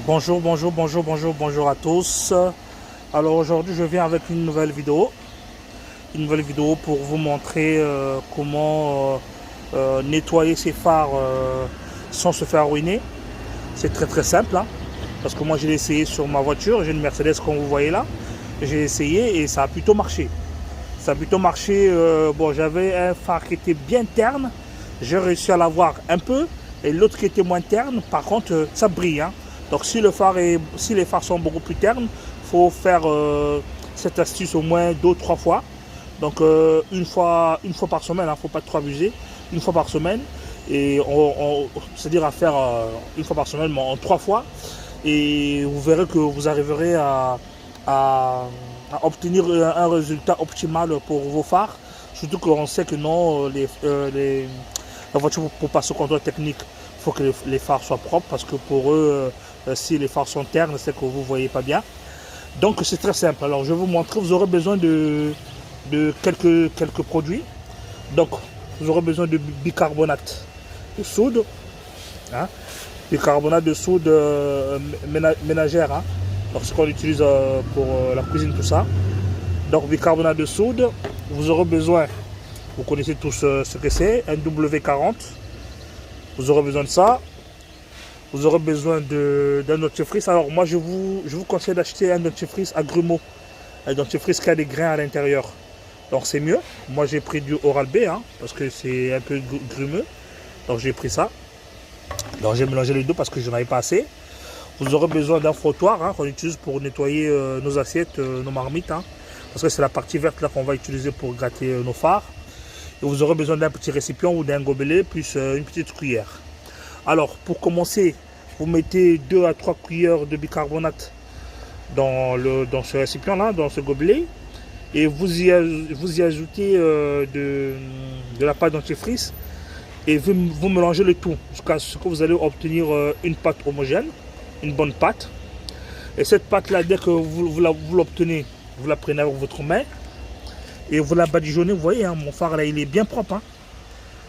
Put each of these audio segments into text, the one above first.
Bonjour, bonjour, bonjour, bonjour, bonjour à tous. Alors aujourd'hui je viens avec une nouvelle vidéo. Une nouvelle vidéo pour vous montrer comment nettoyer ses phares sans se faire ruiner. C'est très très simple, hein, parce que moi je l'ai essayé sur ma voiture, j'ai une Mercedes comme vous voyez là. J'ai essayé et ça a plutôt marché. Ça a plutôt marché. Bon, j'avais un phare qui était bien terne, j'ai réussi à l'avoir un peu, et l'autre qui était moins terne, par contre ça brille, hein. Donc si les phares sont beaucoup plus ternes, il faut faire cette astuce au moins 2 ou 3 fois. Donc une fois par semaine, il ne faut pas trop abuser, une fois par semaine. Et c'est-à-dire à faire une fois par semaine, mais en 3 fois. Et vous verrez que vous arriverez à, à obtenir un résultat optimal pour vos phares. Surtout qu'on sait que non, la voiture pour passer au contrôle technique, il faut que les phares soient propres parce que pour eux, si les phares sont ternes, c'est que vous ne voyez pas bien. Donc c'est très simple. Alors je vais vous montrer, vous aurez besoin de quelques produits. Donc vous aurez besoin de bicarbonate de soude, hein, bicarbonate de soude ménagère, hein. Donc ce qu'on utilise pour la cuisine, tout ça. Donc bicarbonate de soude, vous aurez besoin, vous connaissez tous ce que c'est, un W40. Vous aurez besoin de ça. Vous aurez besoin d'un dentifrice. Alors moi je vous conseille d'acheter un dentifrice à grumeaux. Un dentifrice qui a des grains à l'intérieur. Donc c'est mieux. Moi j'ai pris du Oral-B, hein, parce que c'est un peu grumeux. Donc j'ai pris ça. Donc j'ai mélangé les deux parce que je n'en avais pas assez. Vous aurez besoin d'un frottoir, hein, qu'on utilise pour nettoyer nos assiettes, nos marmites, hein, parce que c'est la partie verte là qu'on va utiliser pour gratter nos phares. Et vous aurez besoin d'un petit récipient ou d'un gobelet plus une petite cuillère. Alors pour commencer, vous mettez 2 à 3 cuillères de bicarbonate dans ce récipient là, dans ce gobelet. Et vous y ajoutez de la pâte dentifrice. Et vous mélangez le tout jusqu'à ce que vous allez obtenir une pâte homogène, une bonne pâte. Et cette pâte là, dès que vous l'obtenez, vous la prenez avec votre main et vous la badigeonnez. Vous voyez, hein, mon phare là il est bien propre, hein.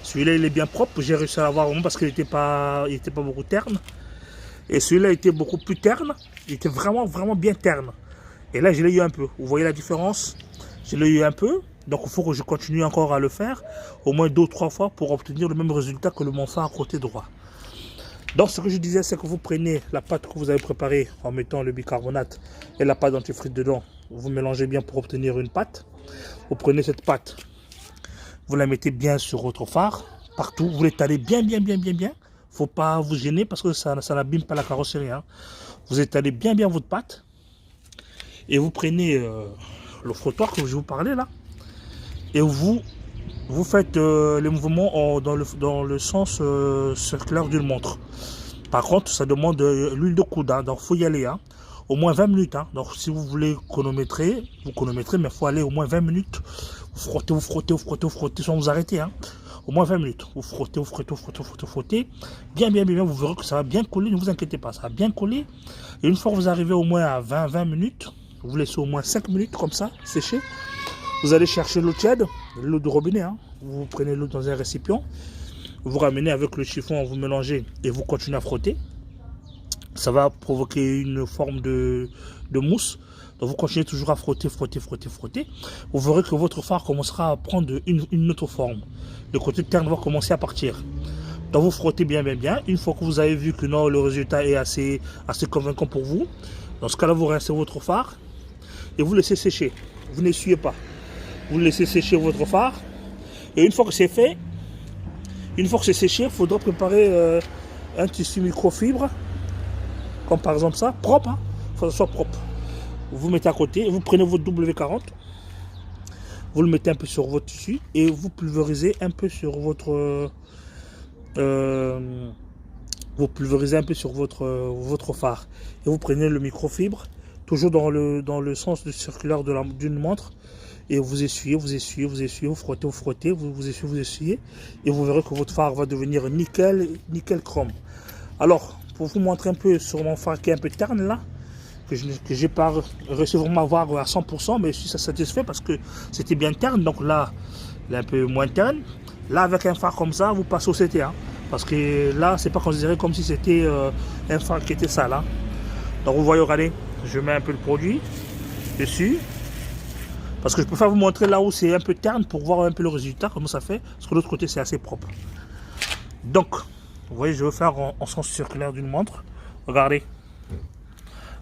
Celui-là il est bien propre, j'ai réussi à l'avoir vraiment parce qu'il n'était pas beaucoup terne. Et celui-là était beaucoup plus terne, il était vraiment vraiment bien terne. Et là je l'ai eu un peu, vous voyez la différence? Je l'ai eu un peu, donc il faut que je continue encore à le faire, au moins 2 ou 3 fois pour obtenir le même résultat que mon phare côté droit. Donc ce que je disais, c'est que vous prenez la pâte que vous avez préparée en mettant le bicarbonate et la pâte dentifrice dedans. Vous mélangez bien pour obtenir une pâte. Vous prenez cette pâte, vous la mettez bien sur votre phare, partout. Vous l'étalez bien, bien, bien, bien, bien. Faut pas vous gêner parce que ça n'abîme pas la carrosserie, hein. Vous étalez bien, bien votre pâte. Et vous prenez le frottoir que je vous parlais là. Et vous faites les mouvements dans le sens circulaire d'une montre. Par contre, ça demande de l'huile de coude, hein, donc il faut y aller, hein, au moins 20 minutes. Hein. Donc si vous voulez chronométrer, vous chronométrez, mais il faut aller au moins 20 minutes. Vous frottez, vous frottez, vous frottez, vous frottez, sans vous arrêter. Hein. Au moins 20 minutes. Vous frottez, vous frottez, vous frottez, vous frottez, vous frottez. Bien, bien, bien, bien, vous verrez que ça va bien coller, ne vous inquiétez pas, ça va bien coller. Et une fois que vous arrivez au moins à 20 minutes, vous laissez au moins 5 minutes comme ça, sécher. Vous allez chercher l'eau tiède, l'eau de robinet, hein. Vous prenez l'eau dans un récipient, vous ramenez avec le chiffon, vous mélangez et vous continuez à frotter. Ça va provoquer une forme de mousse. Donc vous continuez toujours à frotter, frotter, frotter, frotter. Vous verrez que votre phare commencera à prendre une autre forme. Le côté terne va commencer à partir. Donc vous frottez bien, bien, bien. Une fois que vous avez vu que non, le résultat est assez convaincant pour vous, dans ce cas-là, vous rincez votre phare et vous laissez sécher. Vous n'essuyez pas. Vous laissez sécher votre phare. Et une fois que c'est fait, une fois que c'est séché, il faudra préparer un tissu microfibre, comme par exemple ça, propre, hein. Il faut que ce soit propre. Vous mettez à côté, vous prenez votre W40, vous le mettez un peu sur votre tissu et vous pulvérisez un peu sur votre votre phare. Et vous prenez le microfibre, toujours dans le sens du circulaire d'une montre. Et vous essuyez, vous essuyez, vous essuyez, vous frottez, vous frottez, vous essuyez, vous essuyez. Et vous verrez que votre phare va devenir nickel, nickel chrome. Alors, pour vous montrer un peu sur mon phare qui est un peu terne là, que je n'ai pas réussi vraiment à voir à 100%, mais je suis satisfait parce que c'était bien terne. Donc là, il est un peu moins terne. Là, avec un phare comme ça, vous passez au CT. Hein, parce que là, c'est pas considéré comme si c'était un phare qui était sale. Hein. Donc vous voyez, regardez, je mets un peu de produit dessus. Parce que je préfère vous montrer là où c'est un peu terne pour voir un peu le résultat, comment ça fait. Parce que de l'autre côté, c'est assez propre. Donc, vous voyez, je vais faire en sens circulaire d'une montre. Regardez.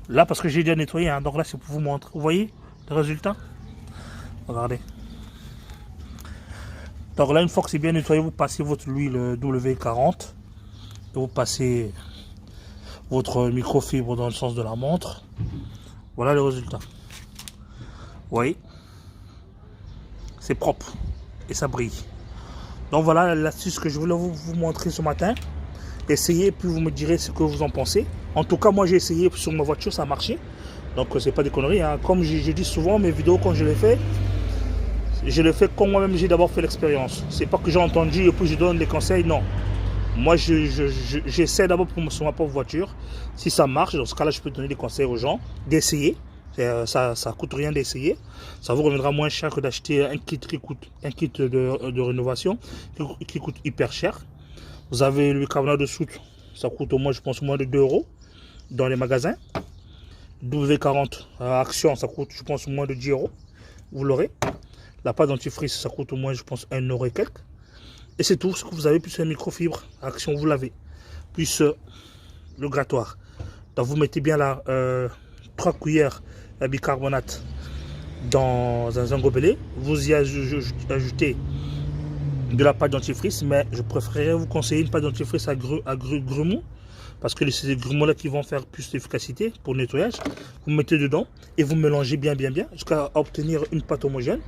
Là, parce que j'ai déjà nettoyé, hein, donc là, c'est pour vous montrer. Vous voyez le résultat? Regardez. Donc là, une fois que c'est bien nettoyé, vous passez votre huile W40. Et vous passez votre microfibre dans le sens de la montre. Voilà le résultat. Vous voyez? C'est propre et ça brille. Donc voilà l'astuce que je voulais vous montrer ce matin. Essayez, puis vous me direz ce que vous en pensez. En tout cas, moi j'ai essayé sur ma voiture, ça a marché. Donc c'est pas des conneries, hein. Comme je dis souvent, mes vidéos quand je les fais comme moi-même j'ai d'abord fait l'expérience. C'est pas que j'ai entendu et puis je donne des conseils, non. Moi j'essaie d'abord sur ma propre voiture. Si ça marche, dans ce cas-là, je peux donner des conseils aux gens, d'essayer. Ça coûte rien d'essayer. Ça vous reviendra moins cher que d'acheter un kit de rénovation qui coûte hyper cher. Vous avez le bicarbonate de soude, ça coûte au moins, je pense, moins de 2 € dans les magasins. W40 Action, ça coûte, je pense, moins de 10 €. Vous l'aurez. La pâte dentifrice, ça coûte au moins, je pense, 1 € et quelques. Et c'est tout ce que vous avez, plus un microfibre Action, vous l'avez. Plus le grattoir. Donc vous mettez bien là 3 cuillères à bicarbonate dans un gobelet. Vous y ajoutez de la pâte dentifrice, mais je préférerais vous conseiller une pâte dentifrice à grumeaux, parce que c'est des grumeaux là qui vont faire plus d'efficacité pour le nettoyage. Vous mettez dedans et vous mélangez bien jusqu'à obtenir une pâte homogène.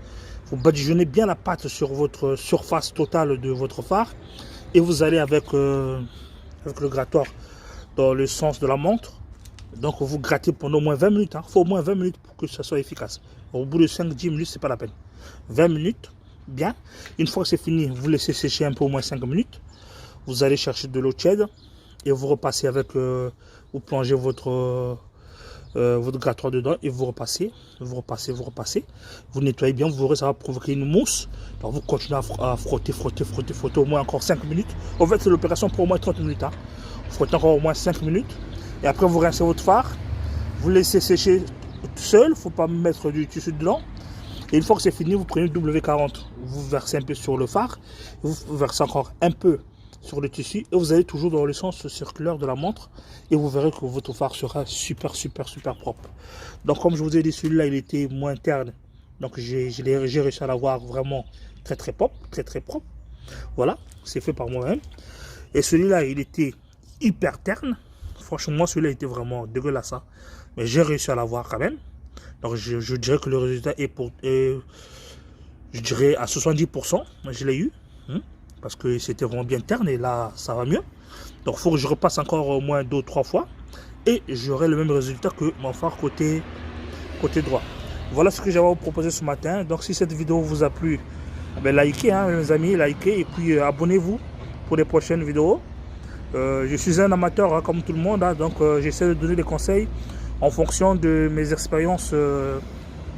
Vous badigeonnez bien la pâte sur votre surface totale de votre phare et vous allez avec le grattoir dans le sens de la montre. Donc vous grattez pendant au moins 20 minutes. Il faut au moins 20 minutes pour que ça soit efficace. Au bout de 5-10 minutes, c'est pas la peine. 20 minutes, bien. Une fois que c'est fini, vous laissez sécher un peu au moins 5 minutes. Vous allez chercher de l'eau tiède et vous repassez avec, vous plongez votre grattoir dedans et vous repassez. Vous nettoyez bien, vous verrez, ça va provoquer une mousse. Alors vous continuez à frotter au moins encore 5 minutes. En fait, c'est l'opération pour au moins 30 minutes. Vous frottez encore au moins 5 minutes. Et après, vous rincez votre phare. Vous laissez sécher tout seul. Il ne faut pas mettre du tissu dedans. Et une fois que c'est fini, vous prenez le W40. Vous versez un peu sur le phare. Vous versez encore un peu sur le tissu. Et vous allez toujours dans le sens circulaire de la montre. Et vous verrez que votre phare sera super propre. Donc, comme je vous ai dit, celui-là, il était moins terne. Donc, j'ai réussi à l'avoir vraiment très propre. Très propre. Voilà, c'est fait par moi-même. Et celui-là, il était hyper terne. Franchement, celui-là était vraiment dégueulasse. Mais j'ai réussi à l'avoir quand même. Donc, je dirais que le résultat est je dirais à 70%. Je l'ai eu. Parce que c'était vraiment bien terne. Et là, ça va mieux. Donc, il faut que je repasse encore au moins 2 ou 3 fois. Et j'aurai le même résultat que mon phare côté droit. Voilà ce que j'avais à vous proposer ce matin. Donc, si cette vidéo vous a plu, likez, mes amis. Likez. Et puis, abonnez-vous pour les prochaines vidéos. Je suis un amateur comme tout le monde, donc j'essaie de donner des conseils en fonction de mes expériences que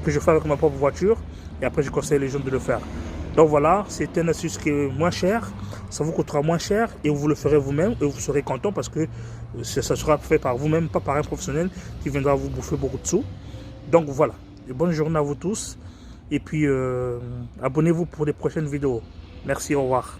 je fais avec ma propre voiture et après je conseille les gens de le faire. Donc voilà, c'est une astuce qui est moins chère, ça vous coûtera moins cher et vous le ferez vous-même et vous serez content parce que ça sera fait par vous-même, pas par un professionnel qui viendra vous bouffer beaucoup de sous. Donc voilà, et bonne journée à vous tous et puis abonnez-vous pour les prochaines vidéos. Merci, au revoir.